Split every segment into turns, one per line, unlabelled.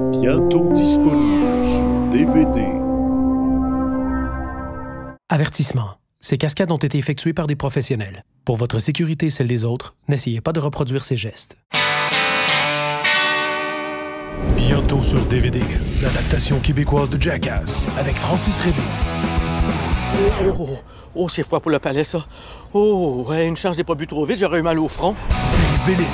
Bientôt disponible sur DVD.
Avertissement. Ces cascades ont été effectuées par des professionnels. Pour votre sécurité et celle des autres, n'essayez pas de reproduire ces gestes. Bientôt sur DVD, l'adaptation québécoise de Jackass, avec Francis Rédé.
Oh, c'est froid pour le palais, ça. Oh, ouais, une chance, j'ai pas bu trop vite, j'aurais eu mal au front.
Dave Bellil.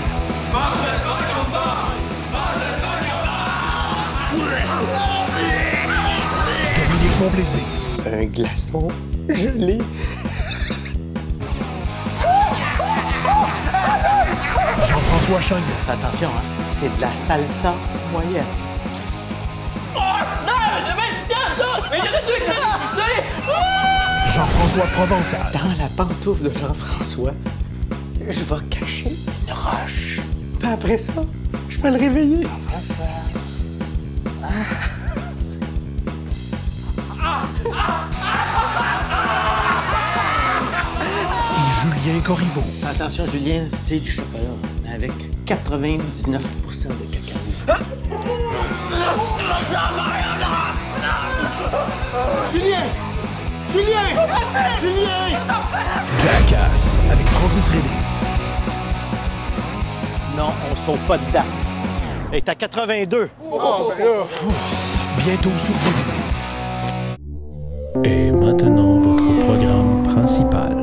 Dominique Montplaisir.
Un glaçon gelé.
Jean-François Chagnon.
Attention, hein, c'est de la salsa moyenne.
Jean-François Provençal.
Dans la pantoufle de Jean-François, je vais cacher une roche. Puis après ça, je vais le réveiller. Jean-François.
Et Julien Corriveau.
Attention, Julien, c'est du chocolat, mais avec 99% de cacao. Julien! Julien! Julien!
Jackass, avec Francis Rédé.
Non, on saute pas dedans. Elle est à 82. Oh, ben là.
Bientôt sur DVD. Et maintenant, votre programme principal.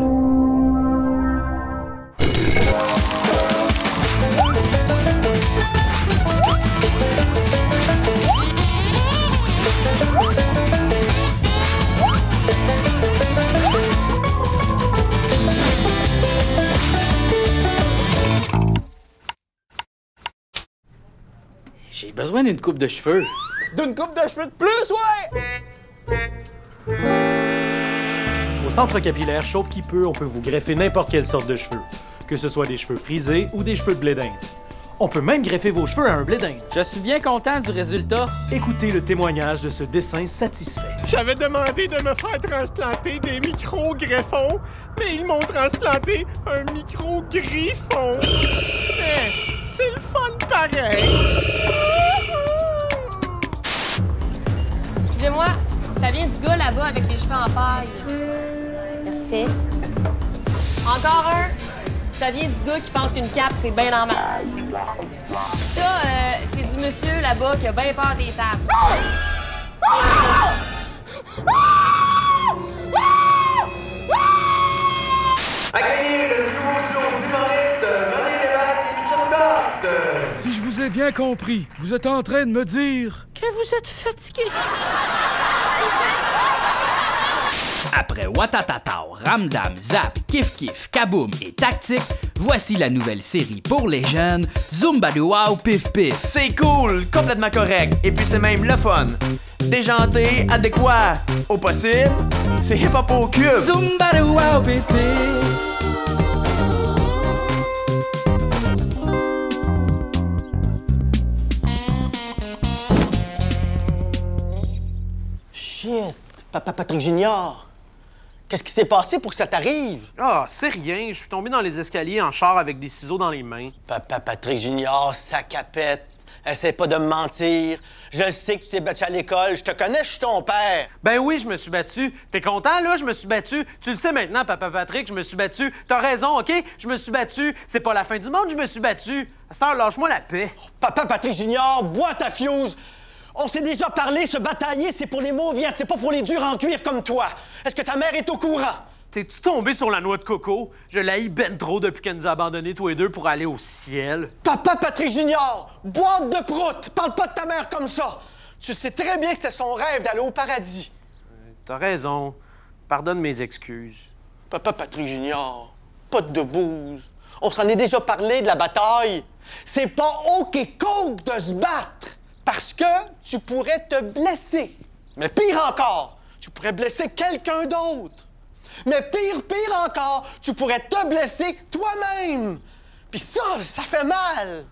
J'ai besoin d'une coupe de cheveux.
D'une coupe de cheveux de plus, ouais!
Au centre capillaire Chauve qui peut, on peut vous greffer n'importe quelle sorte de cheveux. Que ce soit des cheveux frisés ou des cheveux de blé d'Inde. On peut même greffer vos cheveux à un blé d'Inde.
Je suis bien content du résultat.
Écoutez le témoignage de ce dessin satisfait.
J'avais demandé de me faire transplanter des micro-greffons, mais ils m'ont transplanté un micro-griffon. Mais c'est le fun pareil.
Excusez-moi, ça vient du gars là-bas avec les cheveux en paille. Merci. Encore un. Ça vient du gars qui pense qu'une cape, c'est bien en masse. Ça, c'est du monsieur là-bas qui a bien peur des tables.
Accueillez le nouveau duo d'humoristes René Lévesque et Michel Côte.
Si je vous ai bien compris, vous êtes en train de me dire que vous êtes fatigué.
Après Watatatao, Ramdam, Zap, Kif Kif, Kaboom et Tactique, voici la nouvelle série pour les jeunes, Zumbaluau Pif Pif.
C'est cool, complètement correct, et puis c'est même le fun. Déjanté, adéquat, au possible, c'est hip-hop au cube.
Zumbaluau Pif Pif.
Shit! Papa Patrick Junior! Qu'est-ce qui s'est passé pour que ça t'arrive?
Ah, c'est rien. Je suis tombé dans les escaliers en char avec des ciseaux dans les mains.
Papa Patrick Junior, ça capette. Essaie pas de me mentir. Je sais que tu t'es battu à l'école. Je te connais, je suis ton père.
Ben oui, je me suis battu. T'es content, là? Je me suis battu. Tu le sais maintenant, Papa Patrick, je me suis battu. T'as raison, OK? Je me suis battu. C'est pas la fin du monde, je me suis battu. À cette heure, lâche-moi la paix.
Papa Patrick Junior, bois ta fuse. On s'est déjà parlé, se batailler, c'est pour les mauviettes, c'est pas pour les durs en cuir comme toi. Est-ce que ta mère est au courant?
T'es-tu tombé sur la noix de coco? Je l'haïs ben trop depuis qu'elle nous a abandonnés tous les deux pour aller au ciel.
Papa Patrick Junior, boîte de prout, parle pas de ta mère comme ça. Tu sais très bien que c'était son rêve d'aller au paradis.
T'as raison. Pardonne mes excuses.
Papa Patrick Junior, pas de bouse. On s'en est déjà parlé de la bataille. C'est pas OK coke de se battre. Parce que tu pourrais te blesser. Mais pire encore, tu pourrais blesser quelqu'un d'autre. Mais pire encore, tu pourrais te blesser toi-même. Puis ça fait mal.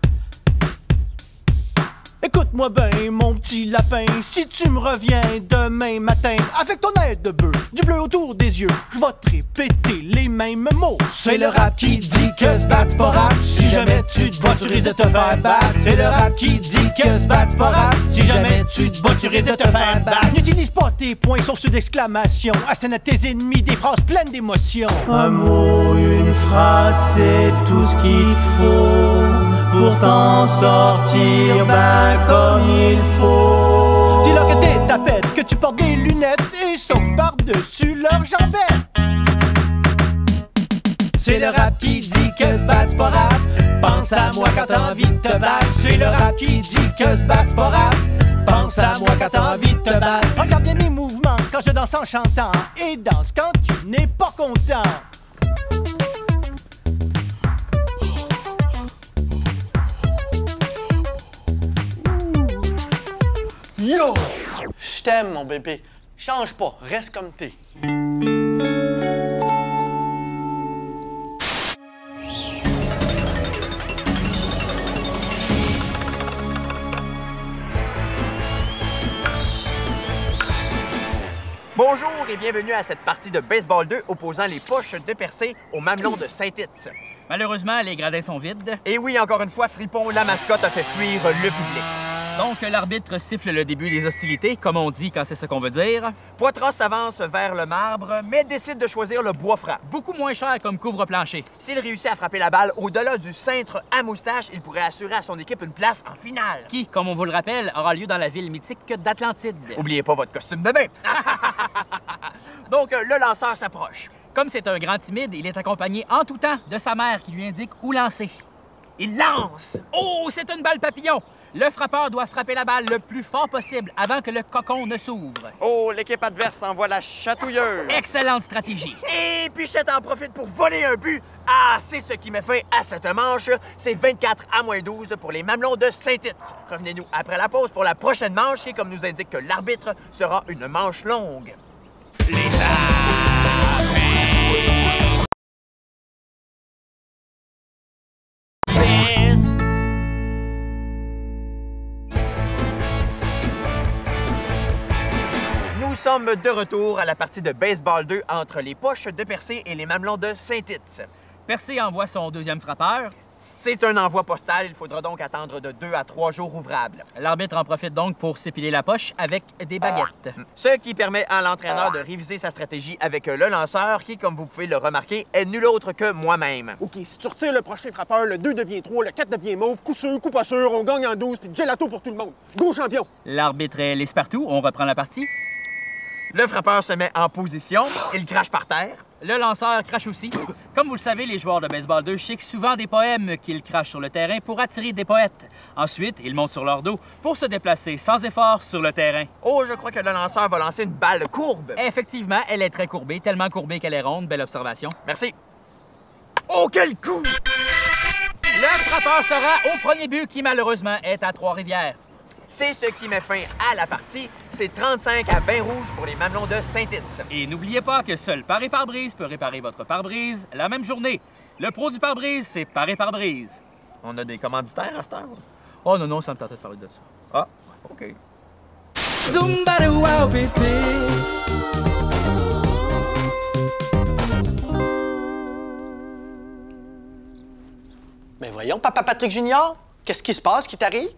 Écoute-moi bien, mon petit lapin, si tu me reviens demain matin avec ton aide de bœuf, du bleu autour des yeux, je vais te répéter les mêmes mots. C'est le rap qui dit que se battre c'est pas rap. Si jamais tu te bats, tu risques de te faire battre. C'est le rap qui dit que se battre c'est pas rap. Si jamais tu te bats, tu risques de te faire battre. N'utilise pas tes points sauf ceux d'exclamation. Assène à tes ennemis des phrases pleines d'émotion. Un mot, une phrase, c'est tout ce qu'il te faut pour t'en sortir comme il faut. Dis-leur que t'es tapette, que tu portes des lunettes et saute par-dessus leurs jambettes. C'est le rap qui dit que se battre c'est pas rap. Pense à moi quand t'as envie de te battre. C'est le rap qui dit que se battre c'est pas rap. Pense à moi quand t'as envie de te battre. Regarde bien mes mouvements quand je danse en chantant et danse quand tu n'es pas content.
Yo! Je t'aime, mon bébé. Change pas, reste comme t'es.
Bonjour et bienvenue à cette partie de Baseball 2 opposant les poches de Percé aux mamelons de Saint-Tite.
Malheureusement, les gradins sont vides.
Et oui, encore une fois, Fripon, la mascotte, a fait fuir le public.
Donc, l'arbitre siffle le début des hostilités, comme on dit quand c'est ce qu'on veut dire.
Poitras s'avance vers le marbre, mais décide de choisir le bois franc.
Beaucoup moins cher comme couvre-plancher.
S'il réussit à frapper la balle au-delà du cintre à moustache, il pourrait assurer à son équipe une place en finale.
Qui, comme on vous le rappelle, aura lieu dans la ville mythique d'Atlantide.
Oubliez pas votre costume de bain. Donc, le lanceur s'approche.
Comme c'est un grand timide, il est accompagné en tout temps de sa mère qui lui indique où lancer.
Il lance!
Oh, c'est une balle papillon! Le frappeur doit frapper la balle le plus fort possible avant que le cocon ne s'ouvre.
Oh, l'équipe adverse envoie la chatouilleuse.
Excellente stratégie.
Et Pichette en profite pour voler un but. Ah, c'est ce qui met fin à cette manche. C'est 24-12 pour les mamelons de Saint-Tite. Revenez-nous après la pause pour la prochaine manche qui, comme nous indique que l'arbitre, sera une manche longue. Nous sommes de retour à la partie de Baseball 2 entre les poches de Percé et les mamelons de Saint-Tite.
Percé envoie son deuxième frappeur.
C'est un envoi postal, il faudra donc attendre de 2 à 3 jours ouvrables.
L'arbitre en profite donc pour s'épiler la poche avec des baguettes.
Ce qui permet à l'entraîneur de réviser sa stratégie avec le lanceur qui, comme vous pouvez le remarquer, est nul autre que moi-même.
OK, si tu retires le prochain frappeur, le 2 devient 3, le 4 devient mauve, coup sûr, coup pas sûr, on gagne en 12, puis gelato pour tout le monde. Go champion!
L'arbitre est lisse partout, on reprend la partie.
Le frappeur se met en position, il crache par terre.
Le lanceur crache aussi. Comme vous le savez, les joueurs de Baseball 2 chiquent souvent des poèmes qu'ils crachent sur le terrain pour attirer des poètes. Ensuite, ils montent sur leur dos pour se déplacer sans effort sur le terrain.
Oh, je crois que le lanceur va lancer une balle courbe.
Effectivement, elle est très courbée, tellement courbée qu'elle est ronde. Belle observation.
Merci. Oh, quel coup!
Le frappeur sera au premier but qui, malheureusement, est à Trois-Rivières.
C'est ce qui met fin à la partie. C'est 35-20 rouges pour les mamelons de Saint-Tite.
Et n'oubliez pas que seul Paré Pare-Brise peut réparer votre pare-brise la même journée. Le pro du pare-brise, c'est Paré Pare-Brise.
On a des commanditaires à cette heure?
Oh non, ça me tentait de parler de ça.
Ah, OK.
Zumba-wow, bébé.
Mais voyons, Papa Patrick Junior, qu'est-ce qui se passe, qui t'arrive?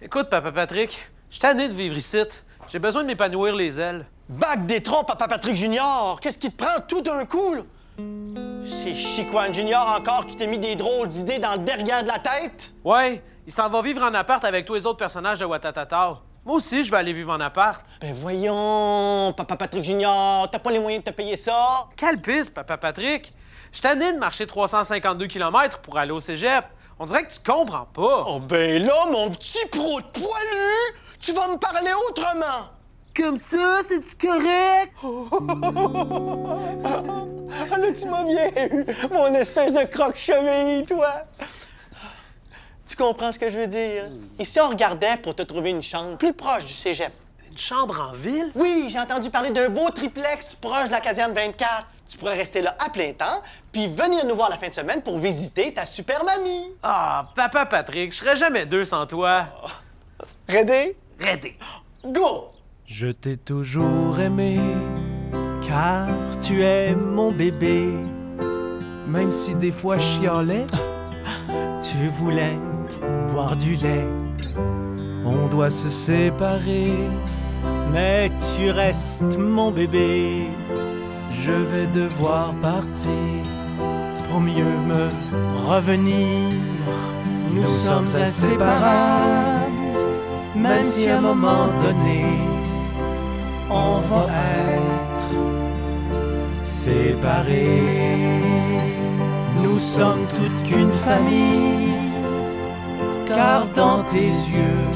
Écoute, Papa Patrick, je suis tanné de vivre ici. J'ai besoin de m'épanouir les ailes.
Bac des troncs, Papa Patrick Junior! Qu'est-ce qui te prend tout d'un coup, là? C'est Chicoine Junior encore qui t'a mis des drôles d'idées dans le derrière de la tête?
Ouais, il s'en va vivre en appart avec tous les autres personnages de Watatata. Moi aussi, je vais aller vivre en appart.
Ben voyons, Papa Patrick Junior, t'as pas les moyens de te payer ça?
Quelle piste, Papa Patrick? Je suis tanné de marcher 352 km pour aller au cégep. On dirait que tu comprends pas.
Oh ben là, mon petit pro de poilu, tu vas me parler autrement.
Comme ça, c'est-tu correct?
Ah là, tu m'as bien eu, mon espèce de croque-cheville, toi. Tu comprends ce que je veux dire? Ici, on regardait pour te trouver une chambre plus proche du cégep.
Une chambre en ville?
Oui, j'ai entendu parler d'un beau triplex proche de la caserne 24. Tu pourrais rester là à plein temps, puis venir nous voir la fin de semaine pour visiter ta super mamie.
Ah, Papa Patrick, je serais jamais deux sans toi.
Ready?
Ready.
Go!
Je t'ai toujours aimé, car tu es mon bébé. Même si des fois je chialais, tu voulais boire du lait. On doit se séparer, mais tu restes mon bébé. Je vais devoir partir pour mieux me revenir. Nous sommes inséparables, même si à un moment donné, on va être séparés. Nous sommes toute qu'une famille, car dans tes yeux,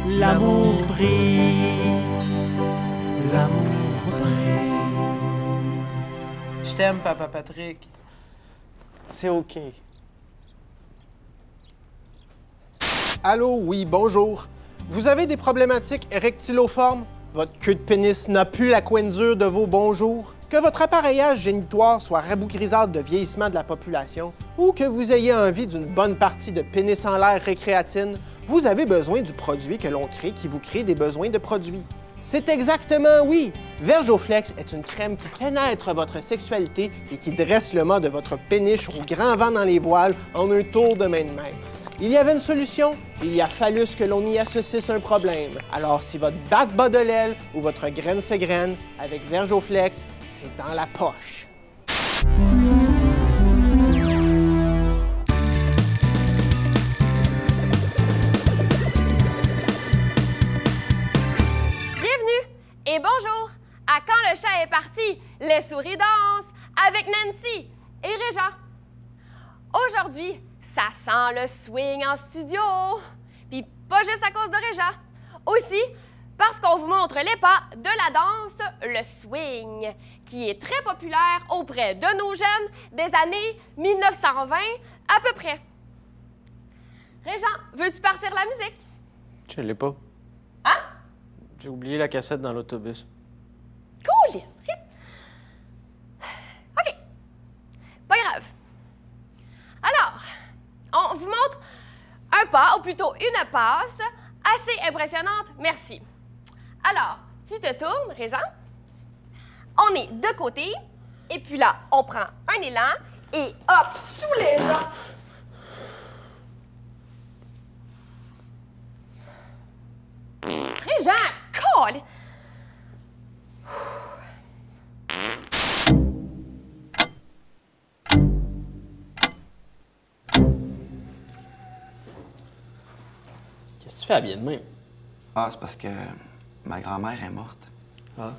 l'amour brille, l'amour brille.
Je t'aime, Papa Patrick.
C'est OK.
Allô, oui, bonjour. Vous avez des problématiques érectiloformes? Votre queue de pénis n'a plus la coinsure de vos bonjours? Que votre appareillage génitoire soit rabougrisard de vieillissement de la population? Ou que vous ayez envie d'une bonne partie de pénis en l'air récréatine? Vous avez besoin du produit que l'on crée qui vous crée des besoins de produits. C'est exactement oui! Vergeoflex est une crème qui pénètre votre sexualité et qui dresse le mât de votre péniche au grand vent dans les voiles en un tour de main de maître. Il y avait une solution, il y a fallu que l'on y associe un problème. Alors si votre batte bat de l'aile ou votre graine s'égrène, avec Vergeoflex, c'est dans la poche.
Et bonjour! À Quand le chat est parti, les souris dansent avec Nancy et Réja. Aujourd'hui, ça sent le swing en studio. Puis pas juste à cause de Réja. Aussi parce qu'on vous montre les pas de la danse, le swing, qui est très populaire auprès de nos jeunes des années 1920 à peu près. Réja, veux-tu partir la musique?
Je l'ai pas.
Hein?
J'ai oublié la cassette dans l'autobus.
Cool! OK. Pas grave. Alors, on vous montre un pas, ou plutôt une passe, assez impressionnante, merci. Alors, tu te tournes, Réjean. On est de côté, et puis là, on prend un élan, et hop, sous les jambes. Réjean, colle!
Qu'est-ce que tu fais habillé de même?
Ah, c'est parce que ma grand-mère est morte.
Ah.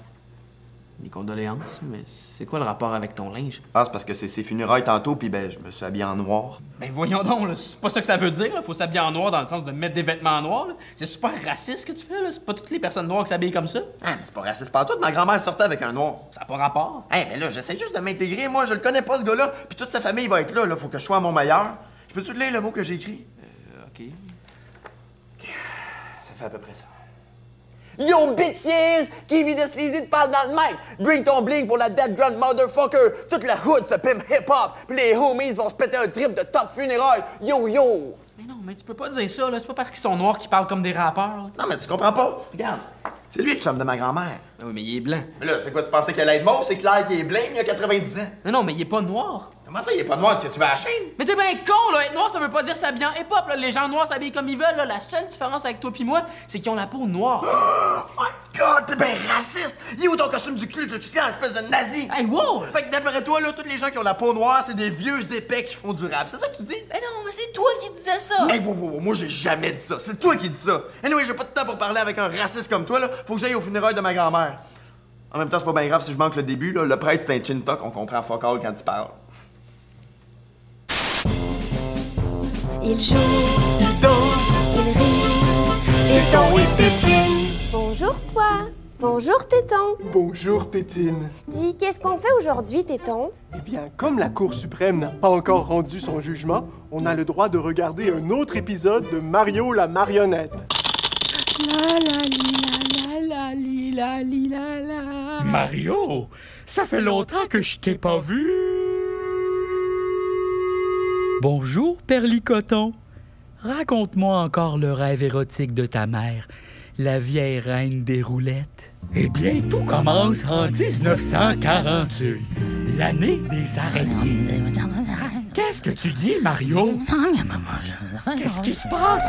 Mes condoléances, mais c'est quoi le rapport avec ton linge?
Ah, c'est parce que c'est ses funérailles tantôt, puis ben, je me suis habillé en noir.
Ben voyons donc, là, c'est pas ça que ça veut dire, là. Faut s'habiller en noir dans le sens de mettre des vêtements noirs, là. C'est super raciste ce que tu fais, là. C'est pas toutes les personnes noires qui s'habillent comme ça.
Ah, mais c'est pas raciste partout. Ma grand-mère sortait avec un noir.
Ça n'a pas rapport.
Hey, mais là, j'essaie juste de m'intégrer. Moi, je le connais pas, ce gars-là. Puis toute sa famille va être là, là. Faut que je sois à mon meilleur. Je peux-tu te lire le mot que j'ai écrit?
OK.
Ça fait à peu près ça.
Yo, bitches! Kevin de Sleazy te parle dans le mic! Bring ton bling pour la dead grand motherfucker! Toute la hood se pimpe hip-hop! Puis les homies vont se péter un trip de top funérailles! Yo, yo!
Mais non, mais tu peux pas dire ça, là. C'est pas parce qu'ils sont noirs qu'ils parlent comme des rappeurs, là.
Non, mais tu comprends pas. Regarde. C'est lui le chum de ma grand-mère.
Ah oui, mais il est blanc.
Mais là, c'est quoi, tu pensais qu'elle allait être mauve? C'est clair qu'il est blanc, il a 90 ans.
Non, non, mais il est pas noir.
Comment ça, il est pas noir? Tu vas à la chaîne?
Mais t'es bien con, là! Être noir, ça veut pas dire s'habiller en hip-hop, là. Les gens noirs s'habillent comme ils veulent, là. La seule différence avec toi pis moi, c'est qu'ils ont la peau noire.
Oh my God, t'es bien raciste! Il est où ton costume du Ku Klux Klan, espèce de nazi?
Hey, wow!
Fait que d'après toi, là, tous les gens qui ont la peau noire, c'est des vieux épais qui font du rap. C'est ça que tu dis?
Mais non, mais c'est toi qui disais ça!
Hey, wow, moi j'ai jamais dit ça. C'est toi qui dis ça. Anyway, j'ai pas de temps pour parler avec un raciste comme toi, là. Faut que j'aille au funérailles de ma grand-mère. En même temps, c'est pas bien grave si je manque le début, là. Le prêtre, c'est un chin-tuck, on comprend fuck all quand il parle.
Il joue, il danse, il rit, Téton et Tétine. Bonjour toi, bonjour Téton.
Bonjour Tétine.
Dis, qu'est-ce qu'on fait aujourd'hui Téton?
Eh bien, comme la Cour suprême n'a pas encore rendu son jugement, on a le droit de regarder un autre épisode de Mario la marionnette.
La la li la li la li la la. Mario, ça fait longtemps que je t'ai pas vu. Bonjour, Perlicoton. raconte-moi encore le rêve érotique de ta mère, la vieille reine des roulettes. Eh bien, tout commence en 1948, l'année des araignées. Qu'est-ce que tu dis, Mario? Qu'est-ce qui se passe?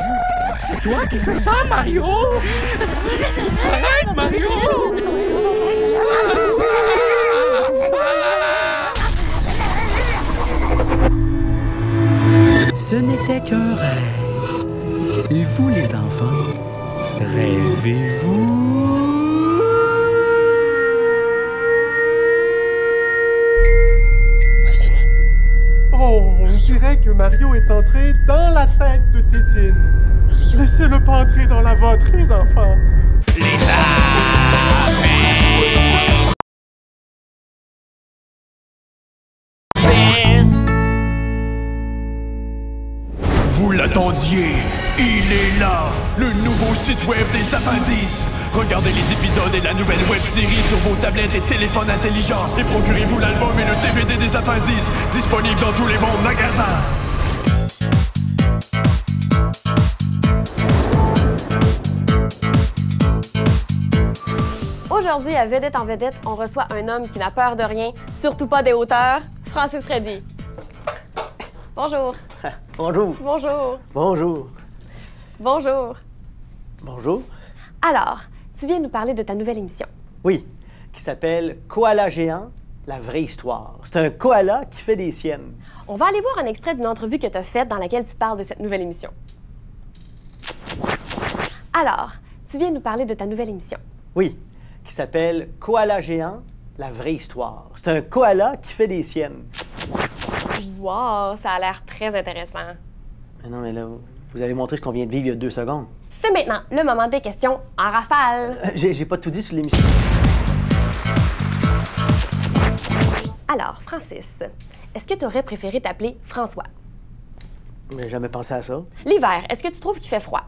C'est toi qui fais ça, Mario? Arrête, Mario! Ce n'était qu'un rêve. Et vous, les enfants, rêvez-vous?
Oh, on dirait que Mario est entré dans la tête de Tétine. Laissez-le pas entrer dans la vôtre, les enfants.
Vous l'attendiez, il est là, le nouveau site web des appendices. Regardez les épisodes et la nouvelle web-série sur vos tablettes et téléphones intelligents. Et procurez-vous l'album et le DVD des appendices, disponible dans tous les bons magasins.
Aujourd'hui, à Vedette en Vedette, on reçoit un homme qui n'a peur de rien, surtout pas des hauteurs, Francis Reddy. Bonjour.
Bonjour.
Bonjour.
Bonjour.
Bonjour.
Bonjour.
Alors, tu viens nous parler de ta nouvelle émission.
Oui, qui s'appelle Koala géant, la vraie histoire. C'est un koala qui fait des siennes.
On va aller voir un extrait d'une entrevue que tu as faite dans laquelle tu parles de cette nouvelle émission. Alors, tu viens nous parler de ta nouvelle émission.
Oui, qui s'appelle Koala géant, la vraie histoire. C'est un koala qui fait des siennes.
Wow, ça a l'air très intéressant.
Mais non, mais là, vous avez montré ce qu'on vient de vivre il y a 2 secondes.
C'est maintenant le moment des questions en rafale.
J'ai pas tout dit sur l'émission.
Alors, Francis, est-ce que tu aurais préféré t'appeler François?
J'ai jamais pensé à ça.
L'hiver, est-ce que tu trouves qu'il fait froid?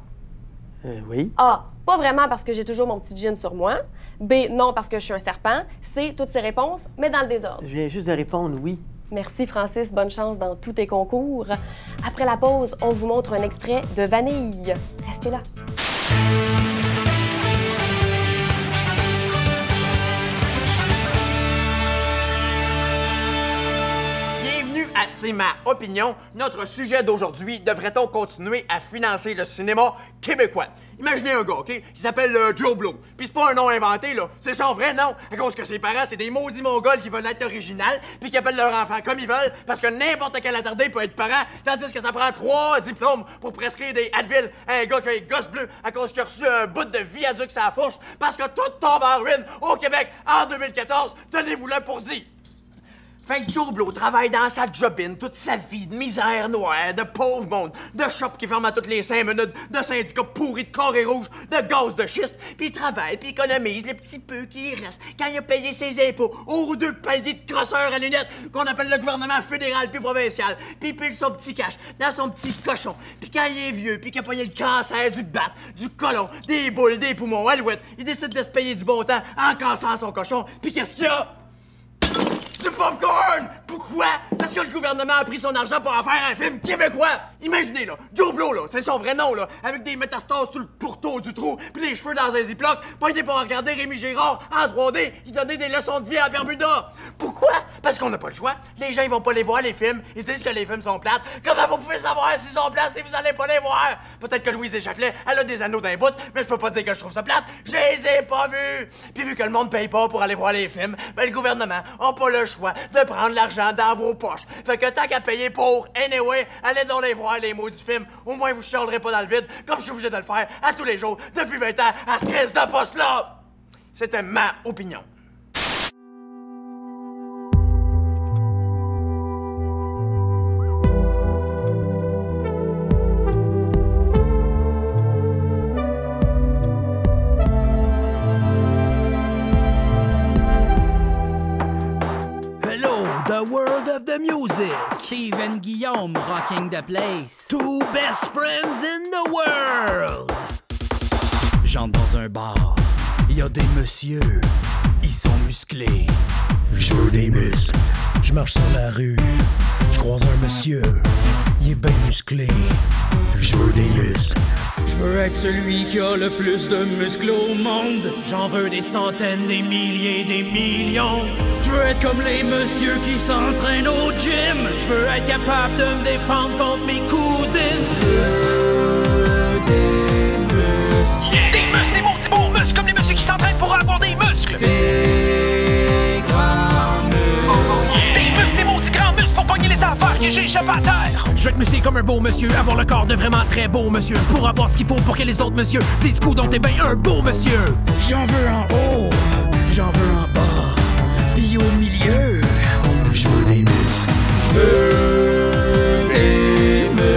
Oui.
A, pas vraiment parce que j'ai toujours mon petit jean sur moi. B, non parce que je suis un serpent. C, toutes ces réponses, mais dans le désordre.
Je viens juste de répondre oui.
Merci, Francis. Bonne chance dans tous tes concours. Après la pause, on vous montre un extrait de Vanille. Restez là.
Bienvenue à C'est ma opinion. Notre sujet d'aujourd'hui, devrait-on continuer à financer le cinéma québécois? Imaginez un gars, OK, qui s'appelle Joe Blow. Puis c'est pas un nom inventé, là. C'est son vrai nom. À cause que ses parents, c'est des maudits mongols qui veulent être original, puis qui appellent leur enfant comme ils veulent, parce que n'importe quel attardé peut être parent, tandis que ça prend 3 diplômes pour prescrire des Advil à un gars qui a les gosses bleus à cause qu'il a reçu un bout de viaduc sur la fourche, parce que tout tombe en ruine au Québec en 2014. Tenez-vous-le pour dit. Fait que Joe Blow travaille dans sa jobine toute sa vie de misère noire, de pauvre monde, de shop qui ferme à toutes les 5 minutes, de syndicats pourris de carrés rouges, de gaz de schiste, puis il travaille, puis économise les petits peu qui restent quand il a payé ses impôts aux 2 paliers de crosseurs à lunettes qu'on appelle le gouvernement fédéral puis provincial, puis il pile son petit cash dans son petit cochon, puis quand il est vieux, puis qu'il a pogné le cancer du bat, du côlon, des boules, des poumons, alouette, il décide de se payer du bon temps en cassant son cochon, puis qu'est-ce qu'il y a? Du popcorn! Pourquoi? Parce que le gouvernement a pris son argent pour en faire un film québécois! Imaginez, là, Joe Blow, là, c'est son vrai nom, là, avec des métastases tout le pourtour du trou, puis les cheveux dans un ziploc, pas été pour regarder Rémi Girard en 3D, il donnait des leçons de vie à Bermuda! Pourquoi? Parce qu'on n'a pas le choix. Les gens, ils vont pas les voir, les films, ils disent que les films sont plates. Comment vous pouvez savoir s'ils sont plates si vous allez pas les voir? Peut-être que Louise Deschâtelet, elle a des anneaux d'un bout, mais je peux pas dire que je trouve ça plate, je les ai pas vus! Puis vu que le monde paye pas pour aller voir les films, ben le gouvernement a pas le choix de prendre l'argent dans vos poches. Fait que tant qu'à payer pour, anyway, allez donc les voir, les mots du film. Au moins, vous chialerez pas dans le vide, comme je suis obligé de le faire à tous les jours, depuis 20 ans, à ce crise de poste-là. C'était ma opinion.
The world of the music. Steven Guillaume rocking the place. 2 best friends in the world. J'entre dans un bar. Il y a des messieurs. Ils sont musclés. Je veux des muscles. Je marche sur la rue. Je croise un monsieur. il est bien musclé. Je veux des muscles. Je veux être celui qui a le plus de muscles au monde.
J'en veux des centaines, des milliers, des millions.
Je veux être comme les messieurs qui s'entraînent au gym.
Je veux être capable de me défendre contre mes cousines.
Des muscles, des bons petits bons muscles, comme les messieurs qui s'entraînent pour avoir des muscles.
Des grands muscles.
Des muscles, des bons petits grands muscles pour pogner les affaires que j'échappe à terre.
Je veux être musclé comme un beau monsieur, avoir le corps de vraiment très beau monsieur, pour avoir ce qu'il faut pour que les autres messieurs disent coudonc t'es ben un beau monsieur.
J'en veux en haut, j'en veux en bas, puis au milieu, je veux des muscles. Je veux des muscles.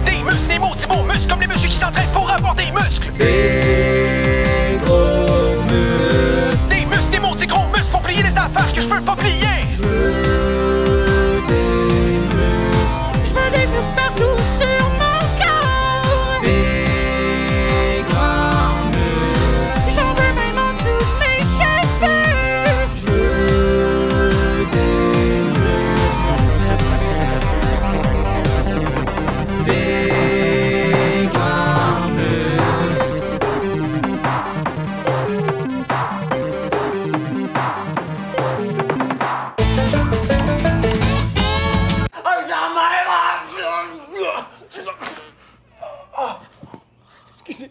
Des muscles, des maudits beaux muscles, comme les messieurs qui s'entraînent pour avoir des muscles.
Des gros muscles.
Des muscles, des maudits gros muscles pour plier les affaires que je peux pas plier.
Je veux des muscles.
Je veux des muscles partout sur mon corps.
Des grands muscles.
J'en veux même en dessous de mes cheveux.
Je veux des muscles. Des grands muscles.
Excusez.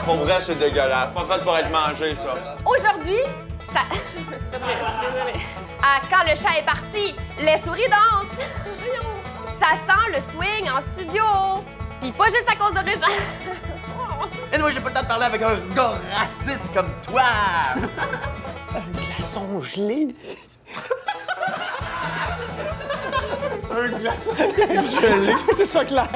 Pour vrai, c'est dégueulasse. Pas fait pour être mangé, ça.
Aujourd'hui, ça... C'est vrai, je suis désolée. Ah, quand le chat est parti, les souris dansent. Ça sent le swing en studio. Puis pas juste à cause de Régent.
Et moi, j'ai pas le temps de parler avec un gars raciste comme toi!
Un glaçon gelé. Un glaçon gelé, c'est ça clair.